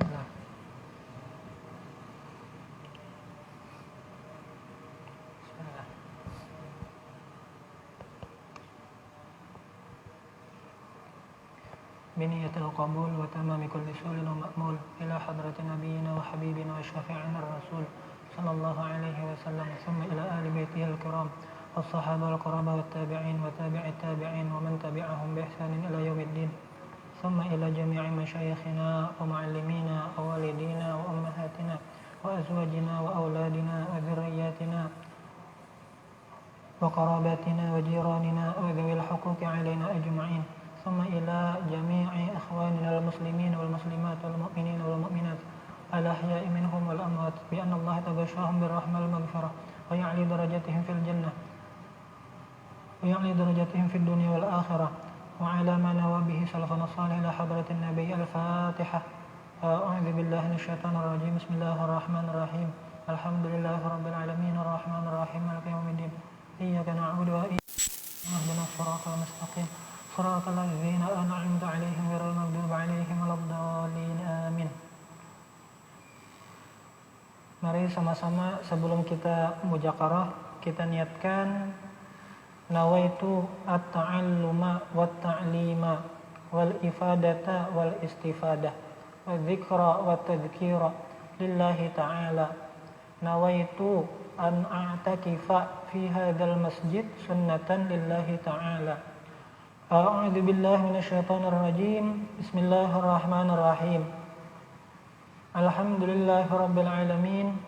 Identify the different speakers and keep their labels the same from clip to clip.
Speaker 1: Bismillah. Bismillah. بنية القبول وتمام كل سؤال ومأمول إلى حضرة نبينا وحبيبنا وشفيعنا الرسول صلى الله عليه وسلم، ثم إلى آل بيته الكرام والصحابة والقرابة والتابعين وتابع التابعين ومن تبعهم بإحسان إلى يوم الدين، ثم إلى جميع مشايخنا ومعلمينا ووالدينا وأمهاتنا وأزواجنا وأولادنا وذرياتنا وقراباتنا وجيراننا وذوي الحقوق علينا أجمعين، ثم إلى جميع إخواننا المسلمين والمسلمات والمؤمنين والمؤمنات الأحياء منهم والأموات، بأن الله تغشاهم بالرحمة والمغفرة ويعلي درجاتهم في الجنة ويعلي درجاتهم في الدنيا والآخرة، وعلى ما نوى به سلفنا الصالح إلى حضرة النبي. الفاتحة. أعوذ بالله من الشيطان الرجيم. بسم الله الرحمن الرحيم. الحمد لله رب العالمين الرحمن الرحيم مالك يوم الدين، إياك نعبد وإياك نستعين اهدنا الصراط المستقيم صراط الذين أنعمت عليهم غير المغضوب عليهم ولا الضالين. Amin. Mari sama-sama sebelum kita mujakarah kita niatkan nawaitu at-ta'alluma wat-ta'lima wal ifadata wal istifadah wa dzikra wa tadhkira lillahi ta'ala. Nawaitu an a'takifa fi hadzal masjid sunnatan lillahi ta'ala. A'udzu billahi minasyaitonir rajim. Bismillahirrahmanirrahim. Alhamdulillahirabbil alamin.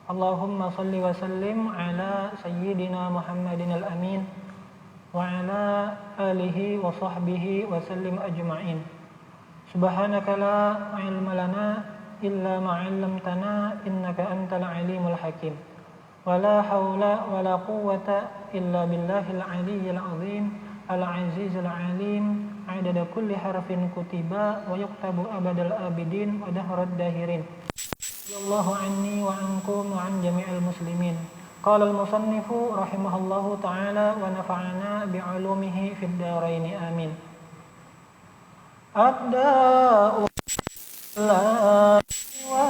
Speaker 1: Allahumma salli wa sallim ala sayyidina Muhammadin al-amin wa ala alihi wa sahbihi wa sallim ajma'in. Subhanaka la ilma lana illa ma 'allamtana innaka antal alimul hakim. Wa la haula wa la quwwata illa billahil aliyyil azim al-azizul alim. Adada kulli harfin kutiba wa yuktabu abadal abidin wa dahrad dahirin. Allahu anni wa ankum wa an jami'il muslimin. Qala al-musannifu rahimahullahu ta'ala wa nafa'ana bi'ulumihi fid dharain amin. Abda'u la wa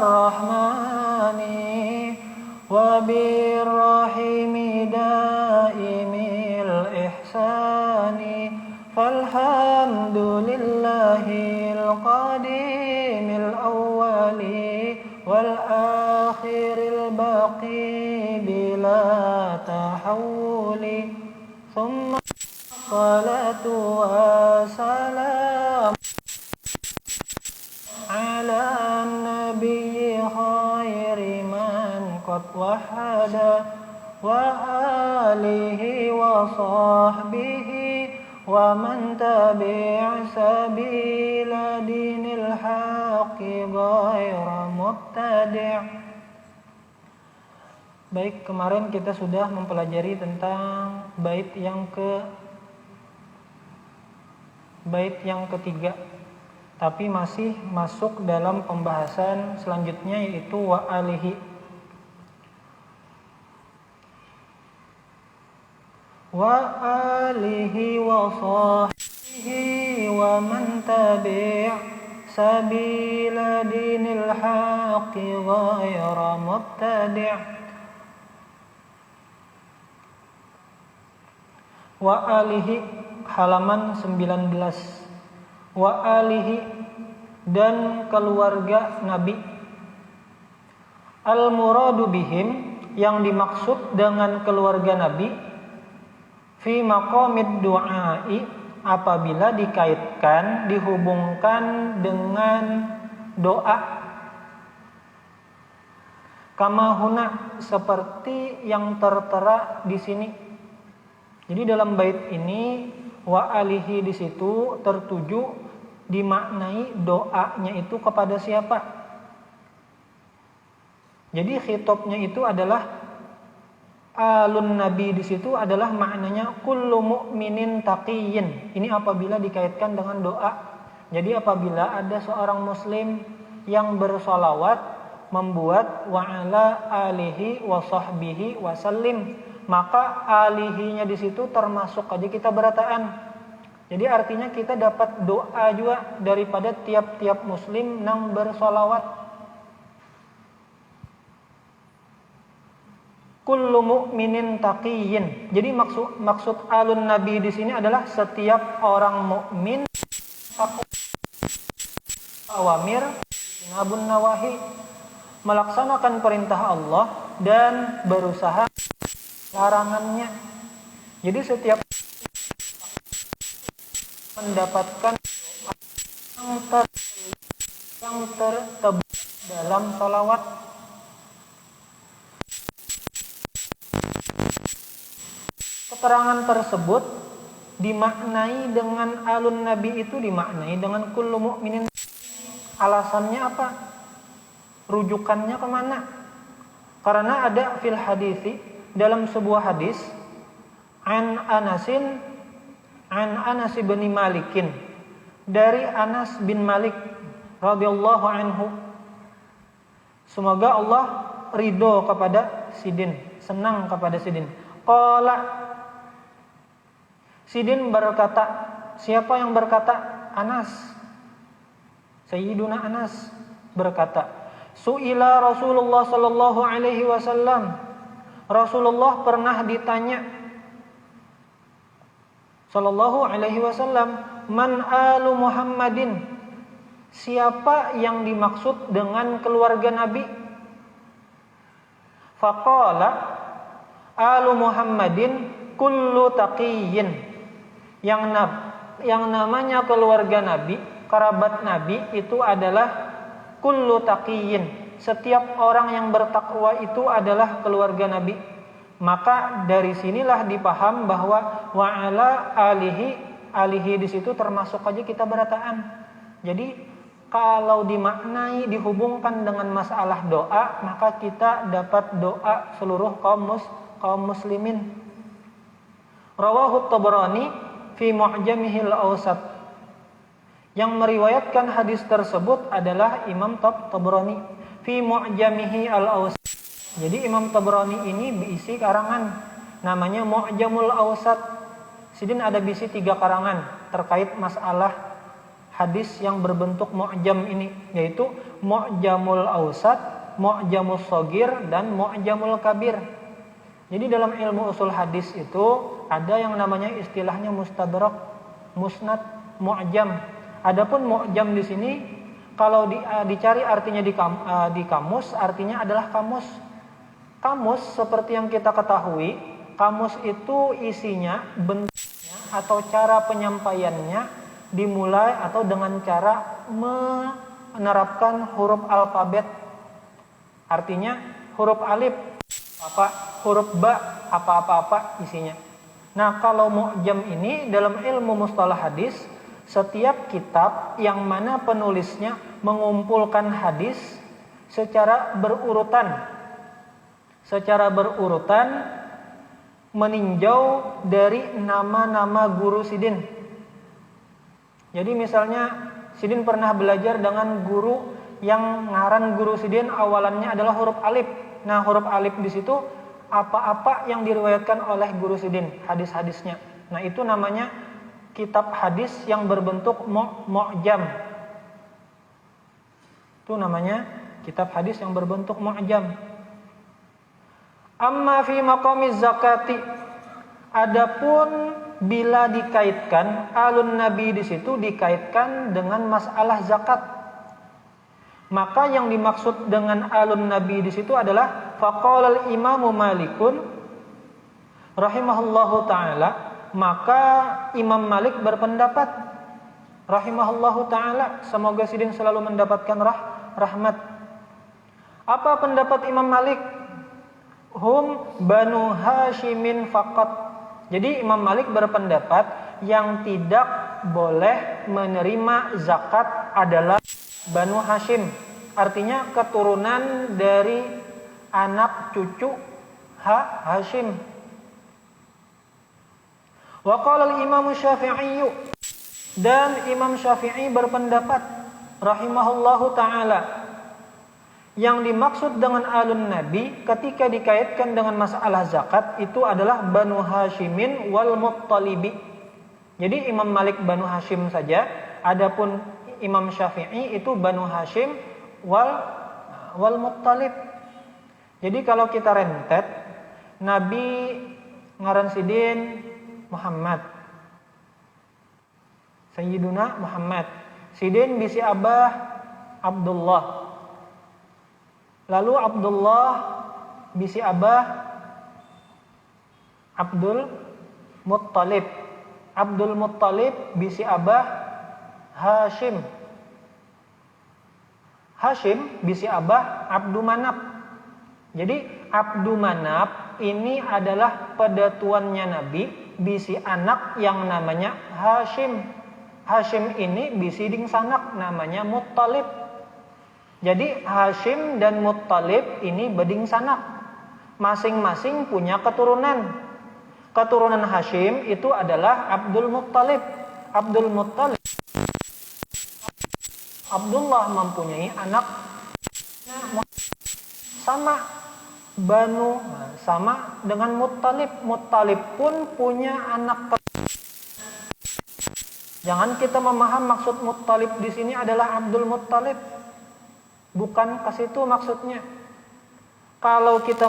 Speaker 1: rahmani wa birrahimi daimil ihsani falhamdulillahil qadimil awwali wal akhiril baqi bila tahawuli thumma salatu wassalam ala nabiyyi khairi man qad wahada wa alihi wa sahbihi wa man tabi'a sabila dinil haqqi ghaira mubtadi'. Baik, kemarin kita sudah mempelajari tentang bait yang ketiga, tapi masih masuk dalam pembahasan selanjutnya yaitu wa alihi. Wa alihi wa sahbihi wa man tabi'a sabila dinil haqqi ghaira mubtadi'. Wa alihi halaman 19. Wa alihi dan keluarga Nabi. Al muradu bihim yang dimaksud dengan keluarga Nabi fi maqamid du'ai apabila dikaitkan dihubungkan dengan doa kama huna seperti yang tertera di sini. Jadi dalam bait ini wa alihi di situ tertuju dimaknai doanya itu kepada siapa. Jadi khitabnya itu adalah alun nabi di situ adalah maknanya kullu mu'minin taqiyyin. Ini apabila dikaitkan dengan doa. Jadi apabila ada seorang muslim yang bersolawat membuat wa ala alihi wa sahbihi wa sallim, maka alihinya di situ termasuk aja kita berataan Jadi artinya kita dapat doa juga daripada tiap-tiap muslim nang bersolawat. Kullu mu'minin taqiyyin. Jadi maksud alun nabi di sini adalah setiap orang mukmin takwa awamir nabun nawahi, melaksanakan perintah Allah dan berusaha larangannya. Jadi setiap mendapatkan yang tertebak dalam salawat. Keterangan tersebut dimaknai dengan alun nabi itu dimaknai dengan kullu mu'minin. Alasannya apa? Rujukannya kemana? Karena ada fil hadisi, dalam sebuah hadis, an Anas bin Malikin, dari Anas bin Malik radhiyallahu anhu. Semoga Allah ridho kepada Sidin, senang kepada Sidin. Qala, Sidin berkata, siapa yang berkata? Anas, Sayyiduna Anas berkata, Su'ila Rasulullah sallallahu alaihi wasallam. Rasulullah pernah ditanya sallallahu alaihi wasallam, man alu Muhammadin? Siapa yang dimaksud dengan keluarga Nabi? Faqala alu Muhammadin kullu taqiyyin. Yang namanya keluarga Nabi, kerabat Nabi itu adalah kullu taqiyyin. Setiap orang yang bertakwa itu adalah keluarga Nabi. Maka dari sinilah dipaham bahwa wa ala alihi di situ termasuk aja kita berataan. Jadi kalau dimaknai dihubungkan dengan masalah doa, maka kita dapat doa seluruh kaum muslimin. Rawahu Tabrani fi Mu'jamihil Awsat. Yang meriwayatkan hadis tersebut adalah Imam Tabrani fi Mu'jamihi al-Awsat. Jadi Imam Tabrani ini berisi karangan namanya Mu'jamul Awsat. Sidin ada bisi 3 karangan terkait masalah hadis yang berbentuk mu'jam ini, yaitu Mu'jamul Awsat, Mu'jamus Shagir dan Mu'jamul Kabir. Jadi dalam ilmu usul hadis itu ada yang namanya istilahnya mustadrak, musnad, mu'jam. Adapun mu'jam di sini kalau dicari artinya di kamus, artinya adalah kamus. Kamus seperti yang kita ketahui, kamus itu isinya, bentuknya atau cara penyampaiannya dimulai atau dengan cara menerapkan huruf alfabet. Artinya huruf alif huruf ba apa isinya. Nah, kalau mu'jam ini dalam ilmu mustalah hadis, setiap kitab yang mana penulisnya mengumpulkan hadis secara berurutan meninjau dari nama-nama guru Sidin. Jadi misalnya Sidin pernah belajar dengan guru yang ngaran guru Sidin awalannya adalah huruf alif. Nah, huruf alif di situ apa-apa yang diriwayatkan oleh guru Sidin, hadis-hadisnya. Nah, itu namanya kitab hadis yang berbentuk mu'jam. Itu namanya kitab hadis yang berbentuk mu'jam. Amma fi maqamiz zakati. Adapun bila dikaitkan alun nabi di situ dikaitkan dengan masalah zakat. Maka yang dimaksud dengan alun nabi di situ adalah faqala al-Imam Malikun rahimahullahu taala, maka Imam Malik berpendapat rahimahullahu taala, semoga Sidin selalu mendapatkan rahmat. Apa pendapat Imam Malik? Hum Banu Hashimin faqat. Jadi Imam Malik berpendapat yang tidak boleh menerima zakat adalah Banu Hashim. Artinya keturunan dari anak cucu Hashim. Wa qala al-Imam Syafi'i, dan Imam Syafi'i berpendapat rahimahullahu taala, yang dimaksud dengan alun nabi ketika dikaitkan dengan masalah zakat itu adalah Banu Hashimin wal Muttalibi. Jadi Imam Malik Banu Hashim saja, adapun Imam Syafi'i itu Banu Hashim wal Muttalib. Jadi kalau kita rentet, Nabi ngaran sidin Muhammad, Sayyiduna Muhammad, sidin bisi abah Abdullah, lalu Abdullah bisi abah Abdul Muttalib, Abdul Muttalib bisi abah Hashim, Hashim bisi abah Abdu Manaf. Jadi Abdu Manaf ini adalah pedatuannya Nabi bisi anak yang namanya Hashim. Hashim ini bisi ding sanak namanya Muttalib. Jadi Hashim dan Muttalib ini beding sanak, masing-masing punya keturunan. Keturunan Hashim itu adalah Abdul Muttalib. Abdul Muttalib, Abdullah mempunyai anak sama Banu, sama dengan Muttalib. Muttalib pun punya anak. Jangan kita memaham maksud Muttalib di sini adalah Abdul Muttalib. Bukan ke situ maksudnya. Kalau kita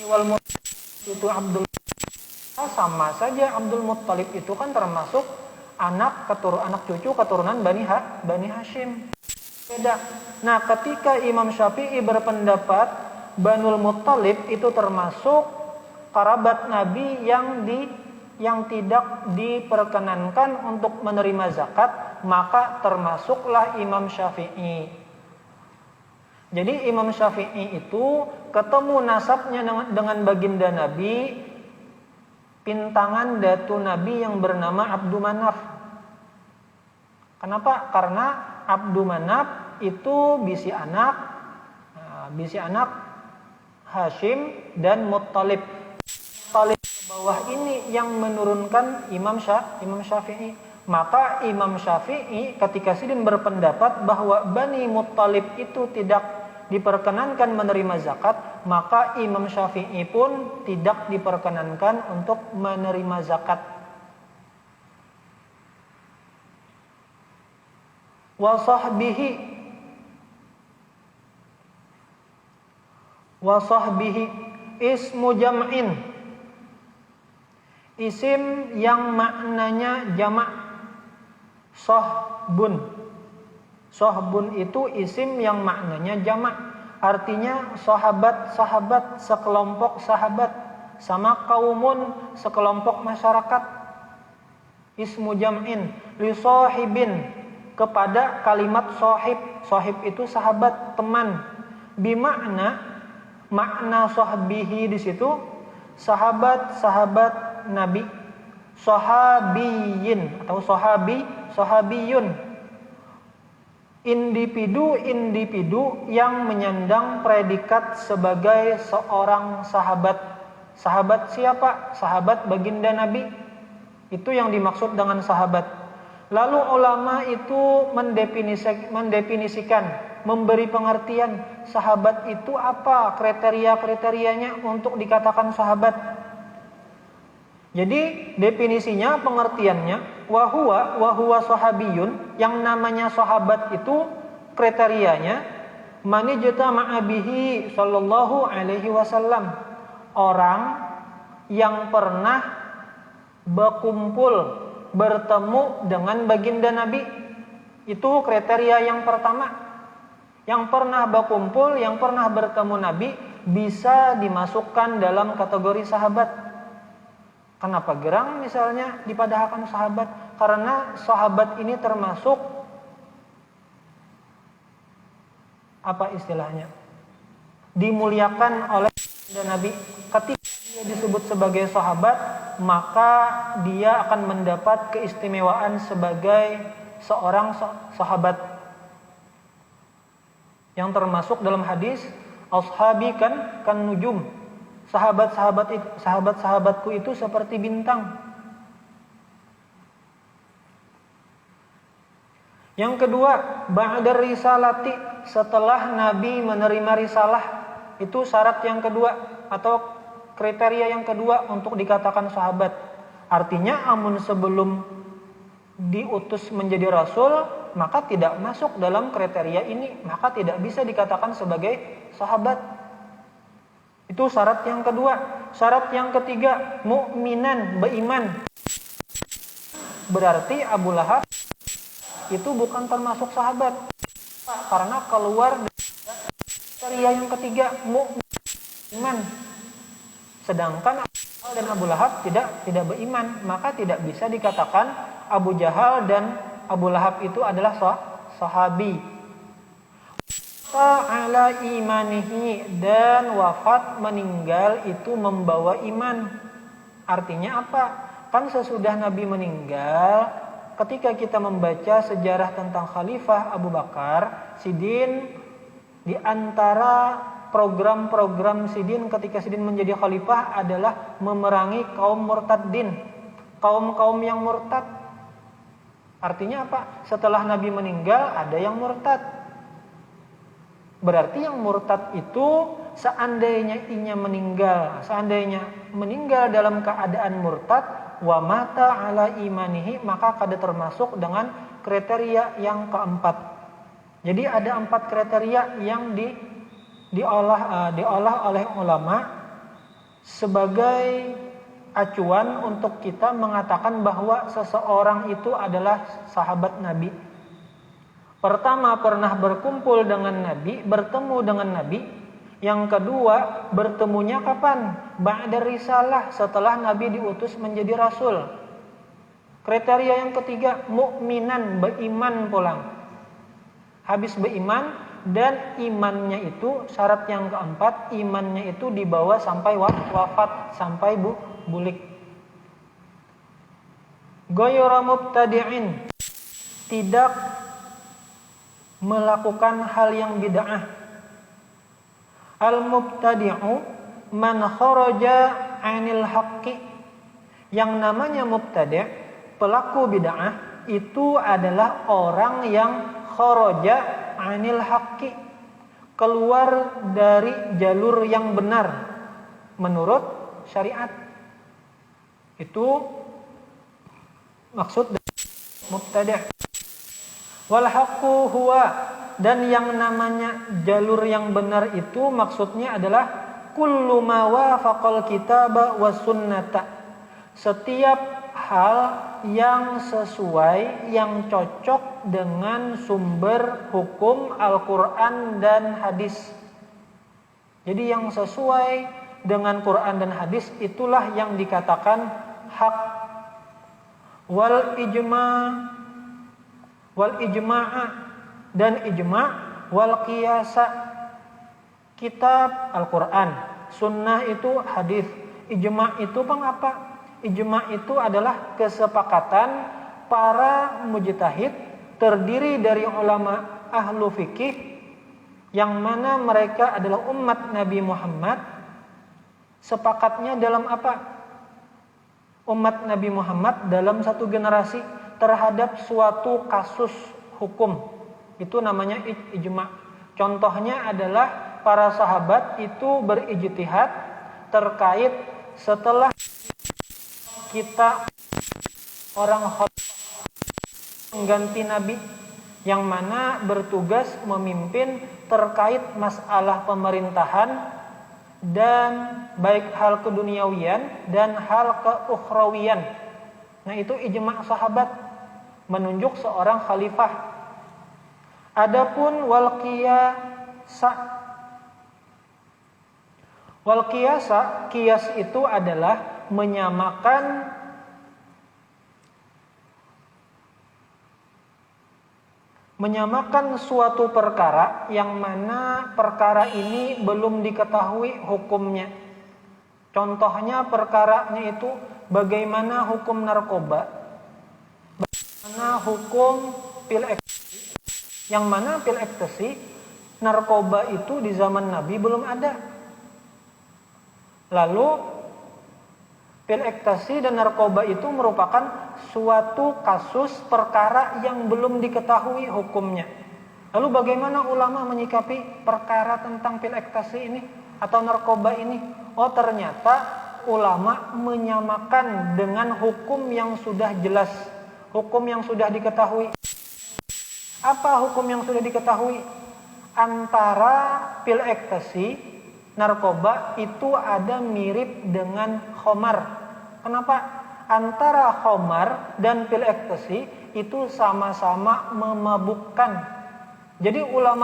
Speaker 1: wal Muttalib itu Abdul, sama saja Abdul Muttalib itu kan termasuk anak cucu keturunan Bani Hashim. Beda. Nah, ketika Imam Syafi'i berpendapat Banul Muttalib itu termasuk kerabat Nabi yang tidak diperkenankan untuk menerima zakat, maka termasuklah Imam Syafi'i. Jadi Imam Syafi'i itu ketemu nasabnya dengan baginda Nabi, pintangan datu Nabi yang bernama Abdu Manaf. Kenapa? Karena Abdu Manaf itu bisi anak Hashim dan Muttalib. Muttalib ke bawah ini yang menurunkan Imam Syafi'i. Maka Imam Syafi'i ketika sidin berpendapat bahwa Bani Muttalib itu tidak diperkenankan menerima zakat, maka Imam Syafi'i pun tidak diperkenankan untuk menerima zakat. Wa sahbihi ismu jam'in, isim yang maknanya jamak. Sohbun itu isim yang maknanya jamak. Artinya sahabat-sahabat, sekelompok sahabat, sama kaumun, sekelompok masyarakat. Ismu jam'in li sahibin, kepada kalimat sahib. Sahib itu sahabat, teman. Bimakna, makna sahbihi di situ sahabat-sahabat Nabi. Sahabiyin atau sahabiyun, individu yang menyandang predikat sebagai seorang sahabat. Sahabat siapa? Sahabat baginda Nabi. Itu yang dimaksud dengan sahabat. Lalu ulama itu mendefinisikan, memberi pengertian sahabat itu apa, kriteria-kriterianya untuk dikatakan sahabat. Jadi definisinya, pengertiannya, wahuwa sahabiyun, yang namanya sahabat itu kriterianya manijtama'a bihi sallallahu alaihi wasallam, orang yang pernah berkumpul, bertemu dengan baginda Nabi. Itu kriteria yang pertama. Yang pernah berkumpul, yang pernah bertemu Nabi bisa dimasukkan dalam kategori sahabat. Kenapa gerang misalnya dipadahkan sahabat? Karena sahabat ini termasuk apa istilahnya? Dimuliakan oleh Nabi. Ketika dia disebut sebagai sahabat, maka dia akan mendapat keistimewaan sebagai seorang sahabat. Yang termasuk dalam hadis, ashabi kan nujum. Sahabat-sahabatku itu seperti bintang. Yang kedua, ba'da risalati, setelah Nabi menerima risalah. Itu syarat yang kedua atau kriteria yang kedua untuk dikatakan sahabat. Artinya amun sebelum diutus menjadi rasul, maka tidak masuk dalam kriteria ini, maka tidak bisa dikatakan sebagai sahabat. Itu syarat yang kedua. Syarat yang ketiga, mukminan, beriman. Berarti Abu Lahab itu bukan termasuk sahabat, karena keluar dari kriteria yang ketiga, mukmin. Sedangkan Abu Jahal dan Abu Lahab tidak beriman, maka tidak bisa dikatakan Abu Jahal dan Abu Lahab itu adalah sahabi. Ta'ala imanihi, dan wafat meninggal itu membawa iman. Artinya apa? Kan sesudah Nabi meninggal, ketika kita membaca sejarah tentang Khalifah Abu Bakar Sidin, di antara program-program Sidin ketika Sidin menjadi khalifah adalah memerangi kaum murtadin, kaum-kaum yang murtad. Artinya apa? Setelah Nabi meninggal ada yang murtad. Berarti yang murtad itu seandainya meninggal dalam keadaan murtad, wa mata ala imanihi, maka kada termasuk dengan kriteria yang keempat. Jadi ada 4 kriteria yang diolah oleh ulama sebagai acuan untuk kita mengatakan bahwa seseorang itu adalah sahabat Nabi. Pertama, pernah berkumpul dengan Nabi, bertemu dengan Nabi. Yang kedua, bertemunya kapan? Ba'da risalah, setelah Nabi diutus menjadi rasul. Kriteria yang ketiga, mukminan, beriman pulang. Habis beriman, dan imannya itu, syarat yang keempat, imannya itu dibawa sampai wafat, sampai bulik. Ghayra mubtadi'in, tidak melakukan hal yang bid'ah. Al-mubtadi'u man kharaja 'anil haqqi. Yang namanya mubtadi', pelaku bid'ah, itu adalah orang yang kharaja 'anil haqqi, keluar dari jalur yang benar menurut syariat. Itu maksud mubtadi'. Wal haqqu huwa, dan yang namanya jalur yang benar itu maksudnya adalah kullu ma wafaqal kitaba was sunnata. Setiap hal yang sesuai, yang cocok dengan sumber hukum Al-Qur'an dan hadis. Jadi yang sesuai dengan Quran dan hadis itulah yang dikatakan hak. Wal ijma'a, dan ijma', wal qiyasa, kitab Al-Quran, sunnah itu hadis, ijma' itu apa? Ijma' itu adalah kesepakatan para mujtahid, terdiri dari ulama ahlu fikih, yang mana mereka adalah umat Nabi Muhammad. Sepakatnya dalam apa? Umat Nabi Muhammad dalam satu generasi terhadap suatu kasus hukum, itu namanya ijma'. Contohnya adalah para sahabat itu berijtihad terkait setelah kita orang khalifah mengganti Nabi yang mana bertugas memimpin terkait masalah pemerintahan, dan baik hal keduniawian dan hal keukhrawian. Nah itu ijma' sahabat menunjuk seorang khalifah. Adapun wal qiyasa, qiyas itu adalah menyamakan suatu perkara yang mana perkara ini belum diketahui hukumnya. Contohnya perkaranya itu bagaimana hukum narkoba, bagaimana hukum pil ekstasi, yang mana pil ekstasi, narkoba itu di zaman Nabi belum ada. Lalu pil ekstasi dan narkoba itu merupakan suatu kasus perkara yang belum diketahui hukumnya. Lalu bagaimana ulama menyikapi perkara tentang pil ekstasi ini atau narkoba ini? Oh ternyata ulama menyamakan dengan hukum yang sudah jelas, hukum yang sudah diketahui. Apa hukum yang sudah diketahui? Antara pil ekstasi, narkoba itu ada mirip dengan khamar. Kenapa? Antara khamar dan pil ekstasi itu sama-sama memabukkan. Jadi ulama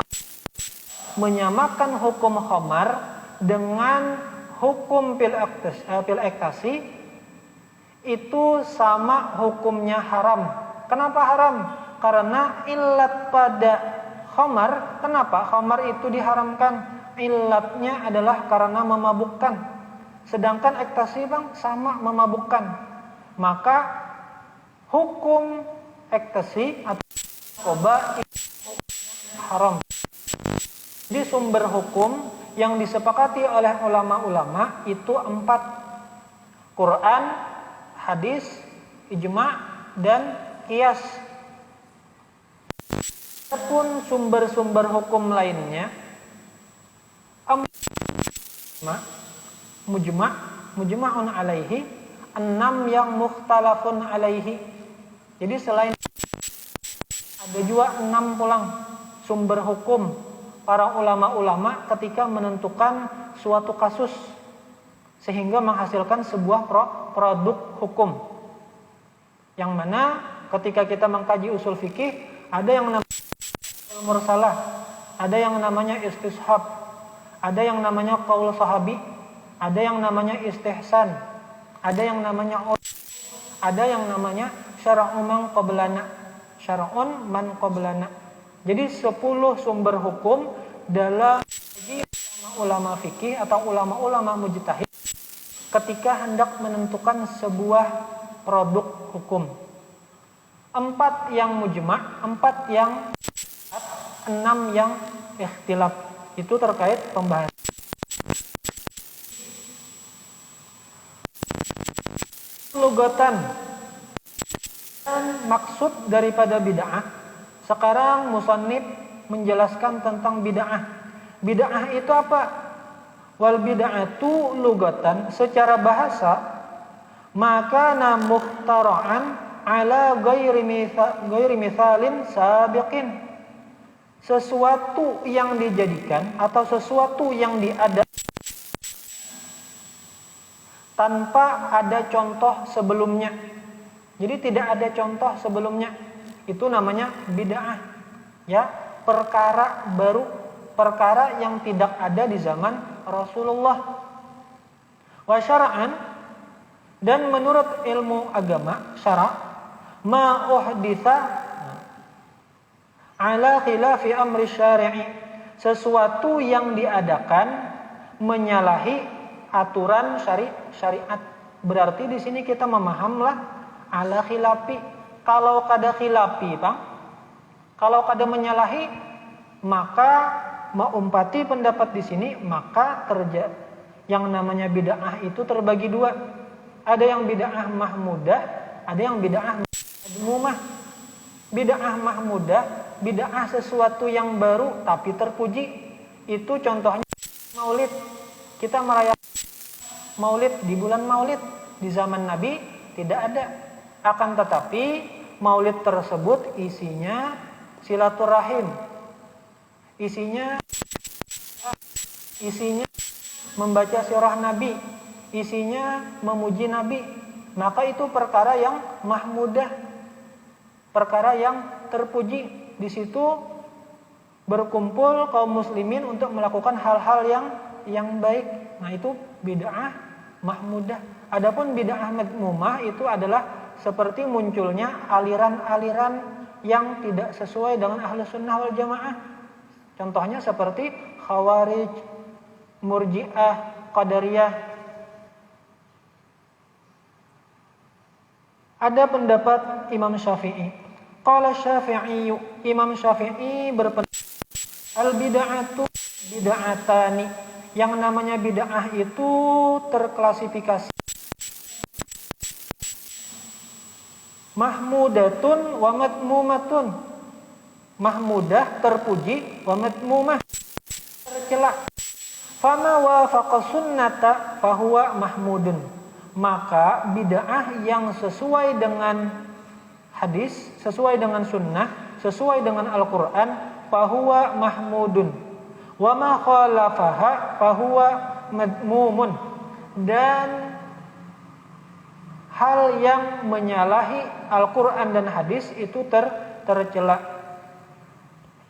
Speaker 1: menyamakan hukum khamar dengan hukum pil ekstasi itu sama hukumnya haram. Kenapa haram? Karena ilat pada khamar, kenapa khamar itu diharamkan? Ilatnya adalah karena memabukkan. Sedangkan ekstasi sama memabukkan. Maka hukum ekstasi atau narkoba itu haram. Jadi sumber hukum yang disepakati oleh ulama-ulama itu 4. Quran, hadis, ijma' dan qiyas. Adapun sumber-sumber hukum lainnya mujma'un alaihi, 6 yang mukhtalafun alaihi. Jadi selain ada juga 6 pulang sumber hukum para ulama-ulama ketika menentukan suatu kasus sehingga menghasilkan sebuah produk hukum. Yang mana ketika kita mengkaji usul fikih ada yang namanya mursalah, ada yang namanya istishab, ada yang namanya qaul sahabi, ada yang namanya istihsan, ada yang namanya ada yang namanya syara'un man qablana. Jadi 10 sumber hukum dalam ulama fikih atau ulama-ulama mujtahid ketika hendak menentukan sebuah produk hukum. 4 yang mujma', 4 yang 6 yang ikhtilaf. Itu terkait pembahasan. Lugatan. Maksud daripada bid'ah. Sekarang musannif menjelaskan tentang bid'ah. Bid'ah itu apa? Wal bid'atu lugatan, secara bahasa maka mukhtara'an ala ghairi mithalin sabiqin. Sesuatu yang dijadikan atau sesuatu yang diadakan tanpa ada contoh sebelumnya. Jadi tidak ada contoh sebelumnya. Itu namanya bid'ah. Ya, perkara baru, perkara yang tidak ada di zaman Rasulullah. Wa syara'an, dan menurut ilmu agama syara' ma uhditsa ala khilafi amri syari'i, sesuatu yang diadakan menyalahi aturan syariat. Berarti di sini kita memahamlah ala khilafi. Kalau kada khilafi, Bang, kalau kada menyalahi, maka maumpati pendapat di sini, maka yang namanya bid'ah itu terbagi 2. Ada yang bid'ah mahmudah, ada yang bid'ah madmumah. Bid'ah mahmudah, bid'ah sesuatu yang baru tapi terpuji. Itu contohnya maulid. Kita merayakan maulid di bulan maulid. Di zaman Nabi tidak ada. Akan tetapi maulid tersebut isinya silaturahim. Isinya membaca sirah Nabi. Isinya memuji Nabi. Maka itu perkara yang mahmudah, perkara yang terpuji. Di situ berkumpul kaum muslimin untuk melakukan hal-hal yang baik. Nah, itu bid'ah mahmudah. Adapun bid'ah madmumah itu adalah seperti munculnya aliran-aliran yang tidak sesuai dengan Ahlus Sunnah wal Jamaah. Contohnya seperti Khawarij, Murji'ah, Qadariyah. Ada pendapat Imam Syafi'i. Qala Syafi'i, Imam Syafi'i berpendapat al-bid'atu bid'atani. Yang namanya bid'ah itu terklasifikasi mahmudatun wa madmumatun. Mahmudah terpuji, wa madmumah tercela. Fama wafaqa sunnata fahuwa mahmudun. Maka bid'ah yang sesuai dengan hadis, sesuai dengan sunnah, sesuai dengan Al-Quran, fahuwa mahmudun. Wa ma khalafaha fahuwa madmumun. Dan hal yang menyalahi Al-Quran dan hadis itu tercela.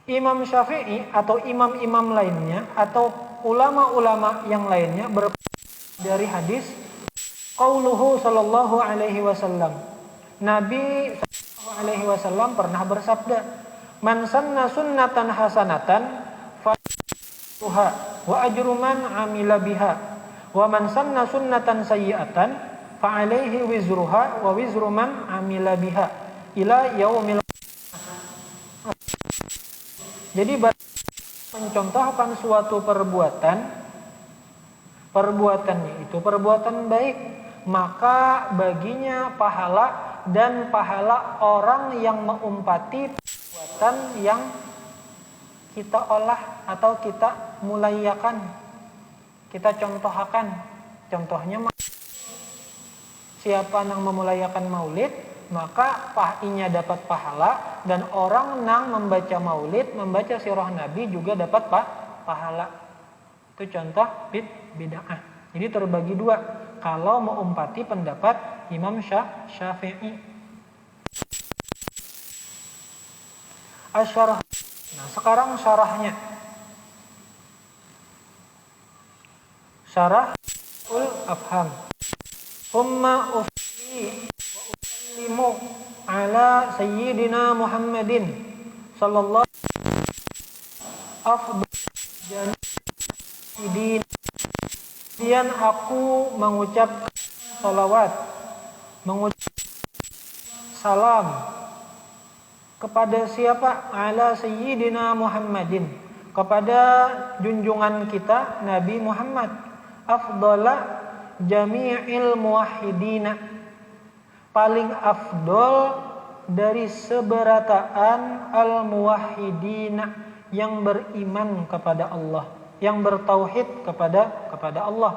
Speaker 1: Imam Syafi'i atau imam-imam lainnya atau ulama-ulama yang lainnya dari hadis qauluhu sallallahu alaihi wasallam. Nabi sallallahu alaihi wasallam pernah bersabda, "Man sanna sunnatan hasanatan fa wa ajru man amila biha, wa man sanna sunnatan sayyi'atan fa alaihi wizruha wa wizru man amila biha ila yaumil." Jadi mencontohkan suatu perbuatannya itu perbuatan baik, maka baginya pahala dan pahala orang yang mengumpati perbuatan yang kita olah atau kita mulaiakan, kita contohkan. Contohnya siapa yang memulayakan maulid, maka pahinya dapat pahala, dan orang yang membaca maulid, membaca sirah Nabi juga dapat pahala. Itu contoh bid'ah. Jadi terbagi dua kalau mengumpati pendapat Imam Syafi'i. Asyarah. Nah, sekarang syarahnya. Syarah ul afham. Humma usli wa ala sayyidina Muhammadin sallallahu afdal jannidin. Kemudian aku mengucap salawat, mengucap salam kepada siapa? Ala sayyidina Muhammadin, kepada junjungan kita Nabi Muhammad, afdala jami'il muwahhidina, paling afdol dari seberataan al-muwahhidina, yang beriman kepada Allah, yang bertauhid kepada Allah.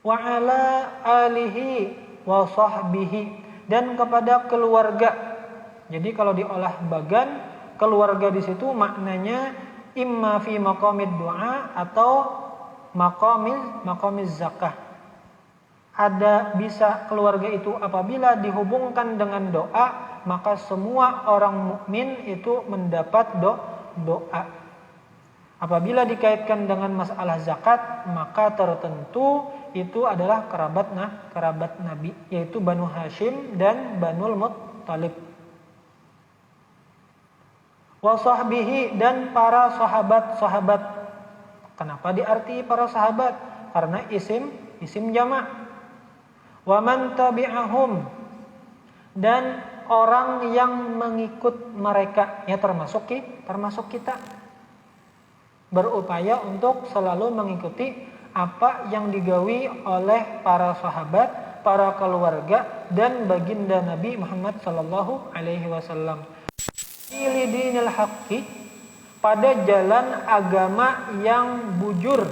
Speaker 1: Wa ala alihi wa sahbihi, dan kepada keluarga. Jadi kalau diolah bagan, keluarga di situ maknanya imma fi maqamid du'a atau maqamiz zakah. Ada bisa keluarga itu apabila dihubungkan dengan doa, maka semua orang mukmin itu mendapat doa. Apabila dikaitkan dengan masalah zakat, maka tertentu itu adalah kerabat Nabi, yaitu Banu Hashim dan Banul Muttalib. Wa sahbihi, dan para sahabat-sahabat. Kenapa diarti para sahabat? Karena isim jamak. Wa man tabi'ahum, dan orang yang mengikut mereka, ya termasuk kita. Berupaya untuk selalu mengikuti apa yang digawi oleh para sahabat, para keluarga dan baginda Nabi Muhammad sallallahu alaihi wasallam. Dinil haqqi, pada jalan agama yang bujur,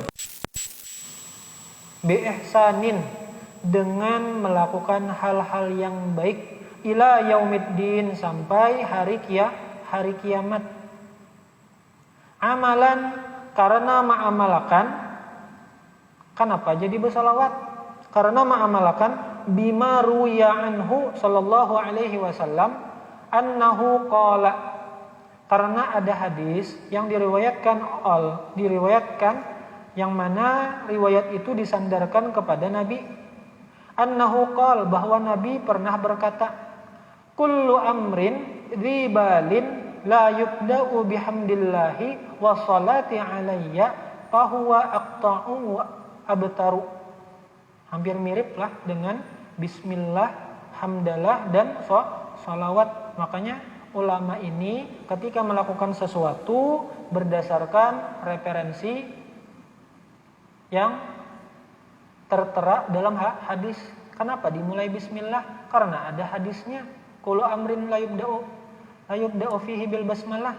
Speaker 1: biihsanin, dengan melakukan hal-hal yang baik, ila yaumiddin, sampai hari kiamat. Amalan, karena ma'amalakan. Kenapa jadi bersalawat? Karena ma'amalakan bima ruya anhu sallallahu alaihi wasallam annahu qala, karena ada hadis yang diriwayatkan yang mana riwayat itu disandarkan kepada Nabi, annahu qala, bahwa Nabi pernah berkata, kullu amrin ribalin la yubda'u bihamdillahi wa salati alayya fahuwa aqta'u wa abtaru. Hampir mirip lah dengan bismillah, hamdalah dan salawat. Makanya ulama ini ketika melakukan sesuatu berdasarkan referensi yang tertera dalam hadis. Kenapa dimulai bismillah? Karena ada hadisnya. Kullu amrin la yubda'u fihi bil basmalah.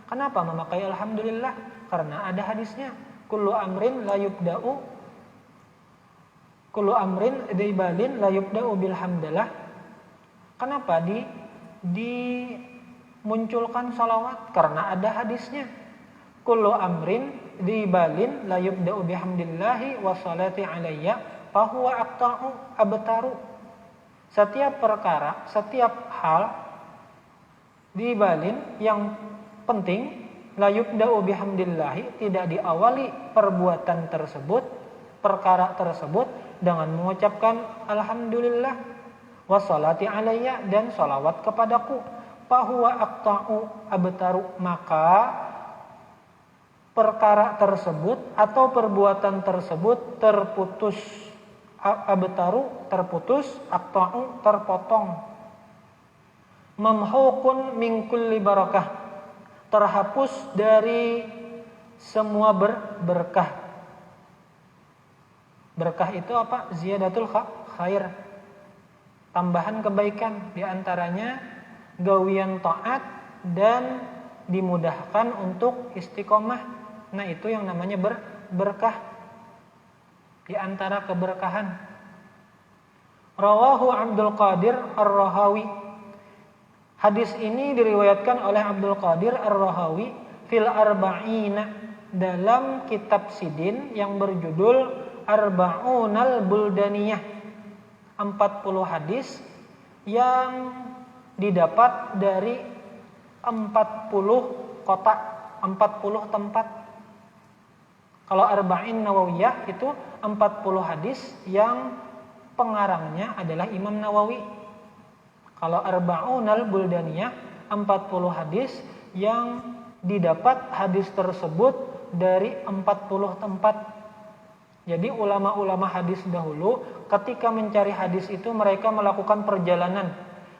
Speaker 1: Kenapa memakai alhamdulillah? Karena ada hadisnya. Kullu amrin ribalin la yubda'u bil hamdalah. Kenapa dimunculkan salawat? Karena ada hadisnya. Kullu amrin dibalin la yubda'u bihamdillahi wa salati alayya fahuwa aqta'u abtaru. Setiap perkara, setiap hal dibalin yang penting la yubda'u bihamdillahi, tidak diawali perbuatan tersebut, perkara tersebut dengan mengucapkan alhamdulillah wa salati alayya, dan salawat kepadaku, fahuwa aqta'u abtaru, maka perkara tersebut atau perbuatan tersebut terputus, abtaru terputus, aqta'u terpotong, mamhuqun min kulli barakah, terhapus dari semua berkah. Berkah itu apa? Ziyadatul khair, tambahan kebaikan, diantaranya gawian taat dan dimudahkan untuk istiqomah. Nah, itu yang namanya berkah, di antara keberkahan. Rawahu Abdul Qadir Ar-Rahawi. Hadis ini diriwayatkan oleh Abdul Qadir Ar-Rahawi fil Arba'ina, dalam kitab Sidin yang berjudul Arba'unal Buldaniyah, 40 hadis yang didapat dari 40 kota, 40 tempat. Kalau Arba'in Nawawiyah itu 40 hadis yang pengarangnya adalah Imam Nawawi. Kalau Arba'unal Buldaniyah 40 hadis yang didapat hadis tersebut dari 40 tempat. Jadi ulama-ulama hadis dahulu ketika mencari hadis itu mereka melakukan perjalanan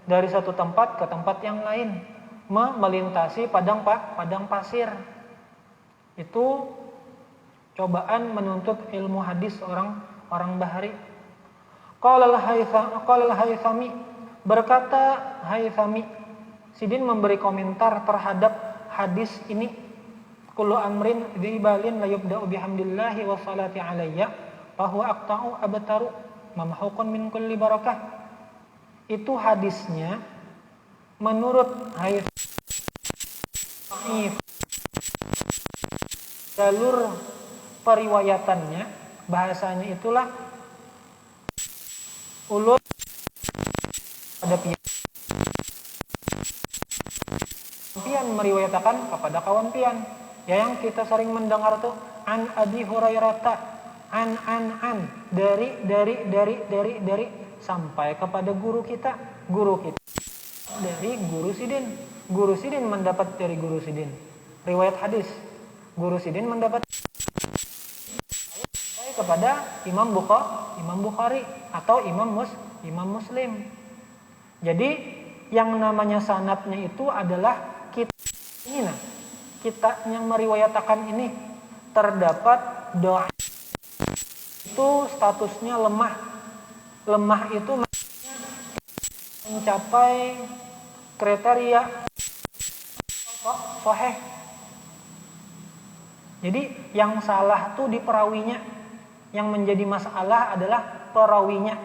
Speaker 1: dari satu tempat ke tempat yang lain, melintasi padang pasir. Itu cobaan menuntut ilmu hadis orang bahari. Qala al-Haythami, berkata Haythami, Sidin memberi komentar terhadap hadis ini. Kullu amrin dibalin la yubda'u bihamdillahi wa salati alayya fahuwa aqta'u abtaru mamhuqun min kulli barakah. Itu hadisnya menurut Haythami, jalur periwayatannya, bahasanya itulah ulul pada pian meriwayatkan kepada kawan pian. Ya, yang kita sering mendengar tuh an Abi Hurairah, an dari sampai kepada guru kita dari guru Sidin mendapat dari guru Sidin riwayat hadis, guru Sidin mendapat kepada Imam Bukhari atau Imam Muslim. Jadi yang namanya sanadnya itu adalah kita yang meriwayatkan ini terdapat doa, itu statusnya lemah. Lemah itu mencapai kriteria sahih. Jadi yang salah tuh di perawinya, yang menjadi masalah adalah perawinya.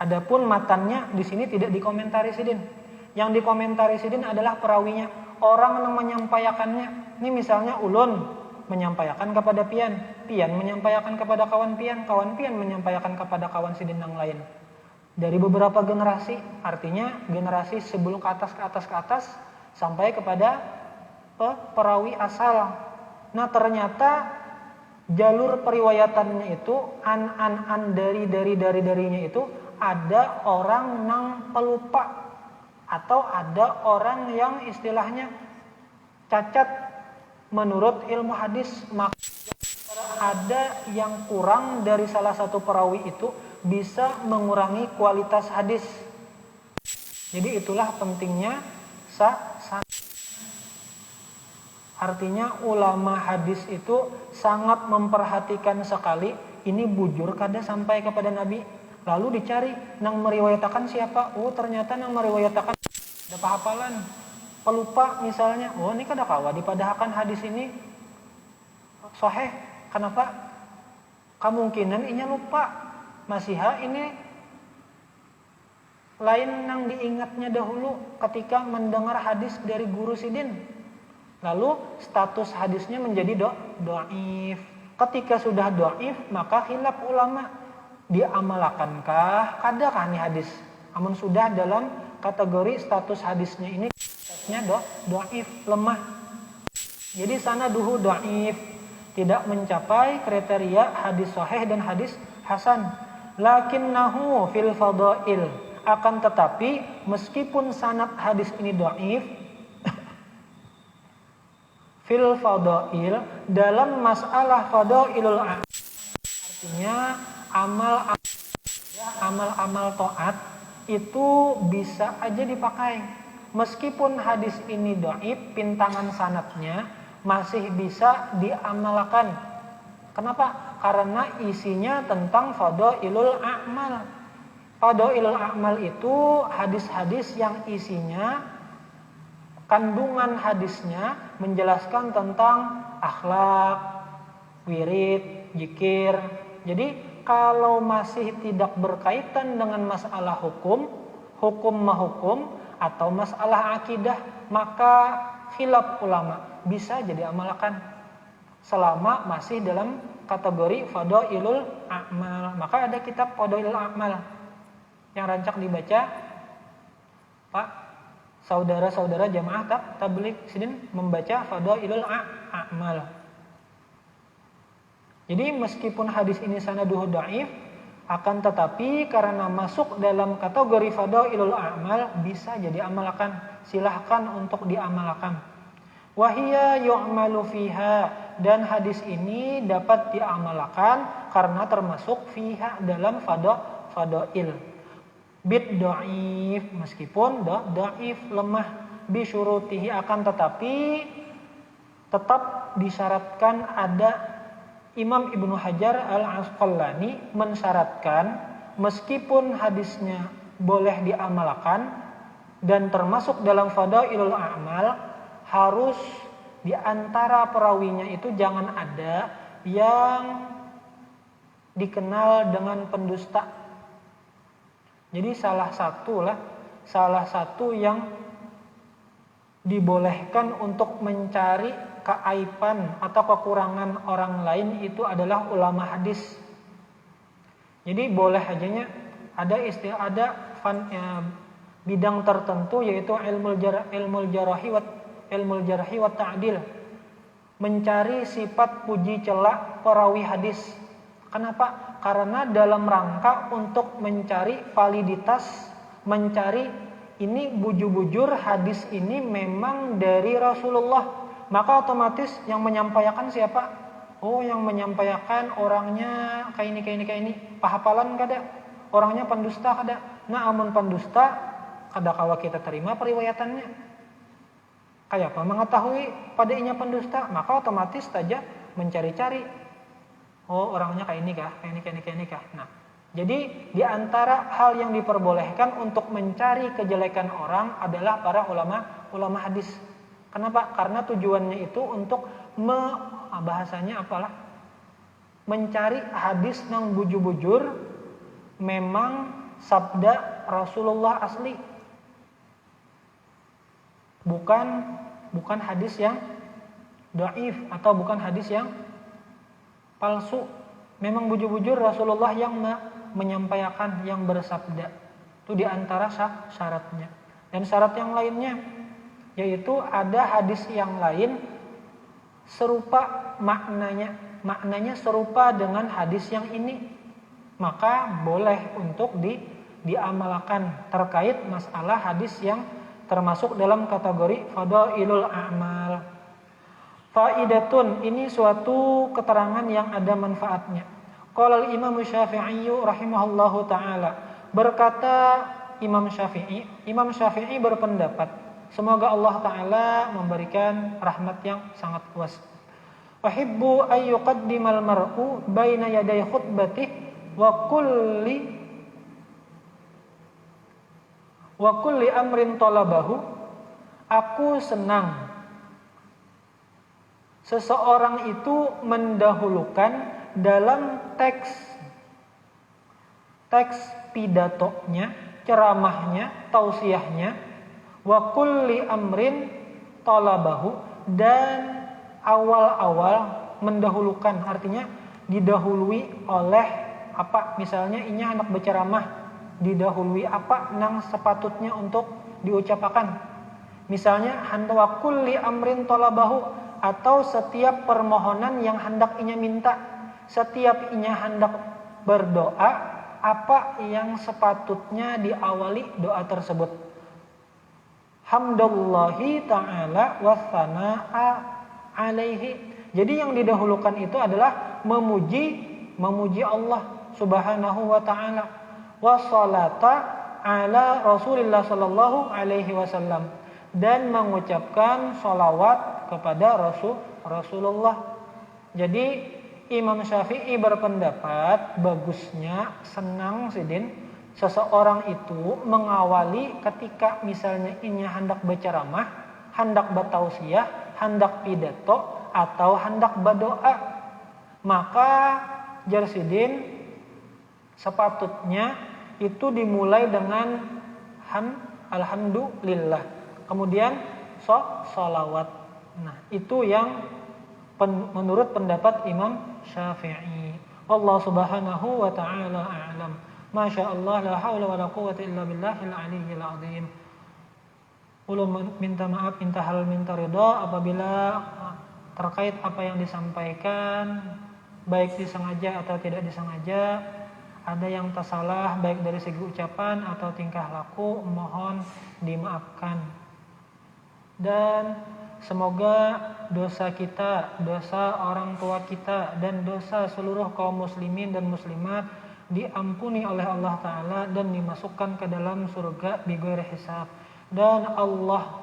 Speaker 1: Adapun matannya di sini tidak dikomentari Sidin. Yang dikomentari Sidin adalah perawinya, orang yang menyampaikannya. Ini misalnya ulun menyampaikan kepada pian menyampaikan kepada kawan pian menyampaikan kepada kawan Sidin yang lain. Dari beberapa generasi, artinya generasi sebelum ke atas sampai kepada perawi asal. Nah, ternyata jalur periwayatannya itu an darinya itu ada orang yang pelupa atau ada orang yang istilahnya cacat menurut ilmu hadis. Maka ada yang kurang dari salah satu perawi itu bisa mengurangi kualitas hadis. Jadi itulah pentingnya artinya ulama hadis itu sangat memperhatikan sekali ini bujur kada sampai kepada Nabi. Lalu dicari nang meriwayatkan siapa? Oh, ternyata nang meriwayatkan ada pahapalan, pelupa misalnya. Oh, ini kada kawa dipadahkan hadis ini sahih. Kenapa? Kemungkinan inya lupa. Masiha ini lain yang diingatnya dahulu ketika mendengar hadis dari guru sidin. Lalu status hadisnya menjadi dhaif. Ketika sudah dhaif, maka khilaf ulama, diamalakankah kadakah nih hadis? Amun sudah dalam kategori status hadisnya ini statusnya dhaif, lemah. Jadi sanaduhu dhaif, tidak mencapai kriteria hadis sahih dan hadis hasan. Lakinnahu fil fadail, akan tetapi meskipun sanad hadis ini dhaif, fil fadail, dalam masalah fadailul a'mal, artinya amal-amal taat itu bisa aja dipakai. Meskipun hadis ini dhaif, pintangan sanadnya masih bisa diamalkan. Kenapa? Karena isinya tentang fadailul a'mal. Fadailul a'mal itu hadis-hadis yang isinya, kandungan hadisnya menjelaskan tentang akhlak, wirid, zikir. Jadi kalau masih tidak berkaitan dengan masalah hukum mahukum atau masalah akidah, maka khilaf ulama bisa jadi amalkan selama masih dalam kategori fadailul a'mal. Maka ada kitab fadailul a'mal yang rancak dibaca Pak saudara-saudara jamaah tabligh sidin, membaca fadailul a'mal. Jadi meskipun hadis ini sanaduhu dhaif, akan tetapi karena masuk dalam kategori fadailul a'mal bisa jadi amalkan. Silahkan untuk diamalkan. Wahia yu'malu fiha, dan hadis ini dapat diamalkan karena termasuk fiha dalam fadail. Bid dhaif, meskipun dhaif, lemah, bi syurutihi, akan tetapi tetap disyaratkan. Ada Imam Ibnu Hajar Al-Asqalani mensyaratkan meskipun hadisnya boleh diamalkan dan termasuk dalam fadailul a'mal, harus di antara perawinya itu jangan ada yang dikenal dengan pendusta. Jadi salah satu yang dibolehkan untuk mencari keaiban atau kekurangan orang lain itu adalah ulama hadis. Jadi boleh ajanya ada bidang tertentu, yaitu ilmul jarhi wa ta'dil, mencari sifat puji celak perawi hadis. Kenapa? Karena dalam rangka untuk mencari validitas, mencari ini bujur-bujur hadis ini memang dari Rasulullah. Maka otomatis yang menyampaikan siapa? Oh, yang menyampaikan orangnya kayak ini. Pahapalan kada? Orangnya pendusta kada? Nah, amun pendusta kada kawa kita terima periwayatannya. Kayak apa mengetahui pada inya pendusta? Maka otomatis saja mencari-cari. Oh, orangnya kayak ini kah? Nah, jadi di antara hal yang diperbolehkan untuk mencari kejelekan orang adalah para ulama hadis. Kenapa? Karena tujuannya itu untuk bahasanya apalah? Mencari hadis yang bujur-bujur memang sabda Rasulullah asli. Bukan hadis yang dhaif atau bukan hadis yang palsu. Memang bujur-bujur Rasulullah yang menyampaikan, yang bersabda. Itu di antara syaratnya. Dan syarat yang lainnya yaitu ada hadis yang lain serupa maknanya serupa dengan hadis yang ini, maka boleh untuk diamalkan terkait masalah hadis yang termasuk dalam kategori fadailul a'mal. Faidatun, ini suatu keterangan yang ada manfaatnya. Qala al-Imam Syafi'i rahimahullahu taala, berkata Imam Syafi'i berpendapat, semoga Allah taala memberikan rahmat yang sangat luas. Uhibbu ay yuqaddimal mar'u baina yaday khutbatihi wa kulli amrin talabahu. Aku senang seseorang itu mendahulukan dalam teks pidatonya, ceramahnya, tausiahnya, wa kulli amrin talabahu, dan awal-awal mendahulukan, artinya didahului oleh apa, misalnya ini hendak berceramah, didahului apa nang sepatutnya untuk diucapkan. Misalnya wa kulli amrin talabahu, atau setiap permohonan yang hendak inya minta, setiap inya hendak berdoa, apa yang sepatutnya diawali doa tersebut. Hamdallahi ta'ala wa tsana'a alaihi. Jadi yang didahulukan itu adalah memuji Allah Subhanahu wa ta'ala, wa salata ala Rasulillah sallallahu alaihi wasallam, dan mengucapkan sholawat kepada Rasulullah. Jadi Imam Syafi'i berpendapat bagusnya, senang sidin, seseorang itu mengawali ketika misalnya ini hendak berceramah, hendak bertausiah, hendak pidato, atau hendak berdoa. Maka jarsidin sepatutnya itu dimulai dengan alhamdulillah, kemudian sholawat. Nah, itu yang menurut pendapat Imam Syafi'i. Allah Subhanahu wa ta'ala a'lam. Masya Allah, la haula wa la quwwata illa billahil aliyyil azim. Ulun minta maaf, minta ridha apabila terkait apa yang disampaikan, baik disengaja atau tidak disengaja, ada yang tersalah baik dari segi ucapan atau tingkah laku, mohon dimaafkan. Dan semoga dosa kita, dosa orang tua kita, dan dosa seluruh kaum muslimin dan muslimat diampuni oleh Allah Ta'ala dan dimasukkan ke dalam surga bighairi hisab. Dan Allah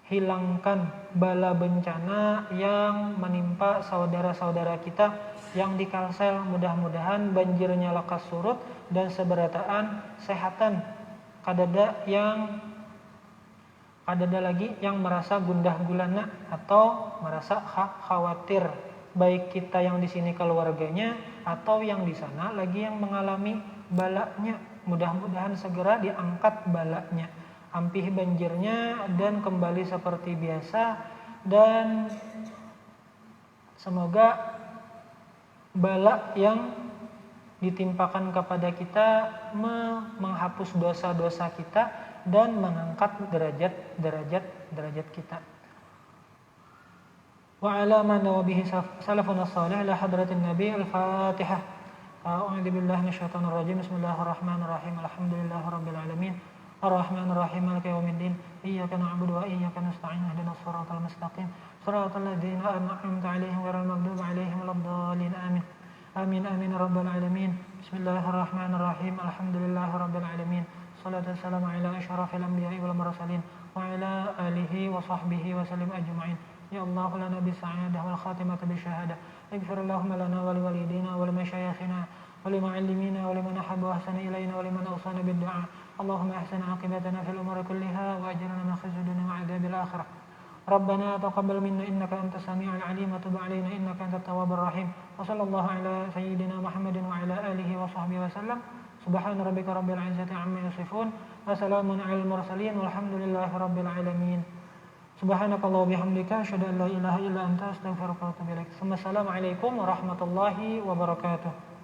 Speaker 1: hilangkan bala bencana yang menimpa saudara-saudara kita yang di Kalsel. Mudah-mudahan banjirnya lekas surut dan seberataan sehatan kadada lagi yang merasa gundah gulana atau merasa khawatir, baik kita yang di sini keluarganya atau yang di sana lagi yang mengalami balanya. Mudah-mudahan segera diangkat balanya, ampih banjirnya dan kembali seperti biasa, dan semoga bala yang ditimpakan kepada kita menghapus dosa-dosa kita dan mengangkat derajat kita. Wa ala man nabihi salafun salih ila hadratin nabi al-fatihah. A'udzu billahi minasyaitonir rajim. Bismillahirrahmanirrahim. Alhamdulillahirabbil alamin. Arrahmanirrahim. Maliki yaumiddin. Iyyaka na'budu wa iyyaka nasta'in. Ihdinas siratal mustaqim. Siratal ladzina an'amta 'alaihim ghairil maghdubi 'alaihim waladdallin. Amin. Amin amin rabbal alamin. Bismillahirrahmanirrahim. Alhamdulillahirabbil alamin. Salatu wassalamu ala asyrafil anbiya'i wal mursalin wa ala alihi wa sahbihi wa sallim ajma'in. Ya Allah lana bis-sa'adah wal khatimata bis-syahadah. Ighfir Allahumma lana wa liwalidina wa limasyayikhina wa limu'allimina wa liman ahabba wa ahsana ilayna wa liman awsana bid-du'a. Allahumma ahsin 'aqibatana fil umuri kulliha wa ajirna min khizyi dunya wa 'adzabil akhirah. Rabbana taqabbal minna innaka antas samiul 'alim wa tub 'alaina innaka antat tawwabur rahim. Wa sallallahu ala sayyidina Muhammadin wa ala alihi wa sahbihi wa sallam. Subhana rabbika rabbil 'izzati 'amma yasifun wa salamun 'alal mursalin walhamdulillahi rabbil alamin. Subhanakallah wa bihamdika asyhadu an la ilaha illa anta astaghfiruka wa atubu ilaik. Assalamualaikum warahmatullahi wabarakatuh.